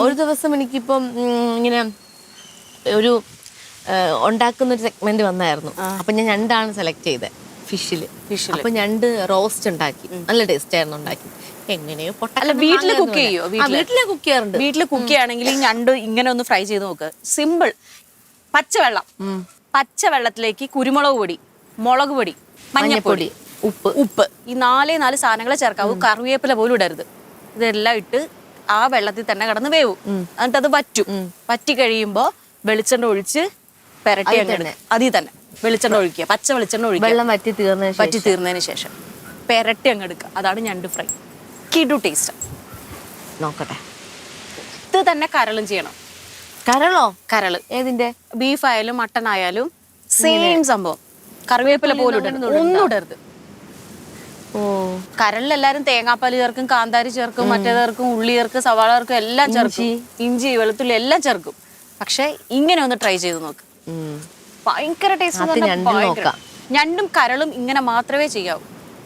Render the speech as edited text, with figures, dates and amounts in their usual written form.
ഒരു ദിവസം എനിക്കിപ്പം ഇങ്ങനെ ഒരു ഉണ്ടാക്കുന്ന ഒരു സെഗ്മെന്റ് വന്നായിരുന്നു. അപ്പൊ ഞാൻ ഞണ്ടാണ് സെലക്ട് ചെയ്തത് ഫിഷില്. അപ്പൊ ഞണ്ട് റോസ്റ്റ് ഉണ്ടാക്കി, നല്ല ടേസ്റ്റ് ആയിരുന്നു ഉണ്ടാക്കി. എങ്ങനെയോ വീട്ടില് കുക്ക് ചെയ്യോ? വീട്ടിലെ കുക്ക് ചെയ്യാറുണ്ട്. വീട്ടില് കുക്ക് ചെയ്യുകയാണെങ്കിൽ ഈ ഞണ്ട് ഇങ്ങനെ ഒന്ന് ഫ്രൈ ചെയ്ത് നോക്ക്. സിമ്പിൾ. പച്ചവെള്ളത്തിലേക്ക് കുരുമുളക് പൊടി, മുളക് പൊടി, മഞ്ഞപ്പൊടി, ഉപ്പ്, ഈ 4 സാധനങ്ങളെ ചേർക്കാവൂ. കറിവേപ്പില പോലും ഇടരുത്. ഇതെല്ലാം ഇട്ട് ആ വെള്ളത്തിൽ തന്നെ കിടന്ന് വേവും. എന്നിട്ട് അത് വറ്റി കഴിയുമ്പോ വെളിച്ചെണ്ണ ഒഴിച്ച് പെരട്ടി അതിൽ തന്നെ വെളിച്ചെണ്ണ ഒഴിക്കുക. പച്ച വെളിച്ചെണ്ണ ഒഴിക്കുക. വെള്ളം വറ്റി തീർന്നതിന് ശേഷം പെരട്ടി അങ്ങ് എടുക്കുക. അതാണ് ഞണ്ട് ഫ്രൈ. കിടു ടേസ്റ്റ്. നോക്കട്ടെ. ഇത് തന്നെ കരളും ചെയ്യണം. കരള് ഏതിന്റെ? ബീഫ് ആയാലും മട്ടൺ ആയാലും സെയിം സംഭവം. കറിവേപ്പില പോലും ഒന്നും ഇടരുത്. കരളിൽ എല്ലാരും തേങ്ങാപ്പാല് ചേർക്കും, കാന്താരി ചേർക്കും, മറ്റേ ചേർക്കും, ഉള്ളി ചേർക്കും, സവാള ചേർക്കും, എല്ലാം ചേർക്കും. ഇഞ്ചി, വെളുത്തുള്ളി എല്ലാം ചേർക്കും. പക്ഷെ ഇങ്ങനെ ഒന്ന് ട്രൈ ചെയ്ത് നോക്ക്. ഭയങ്കര ടേസ്റ്റ്. ഞണ്ടും കരളും ഇങ്ങനെ മാത്രമേ ചെയ്യാവൂ.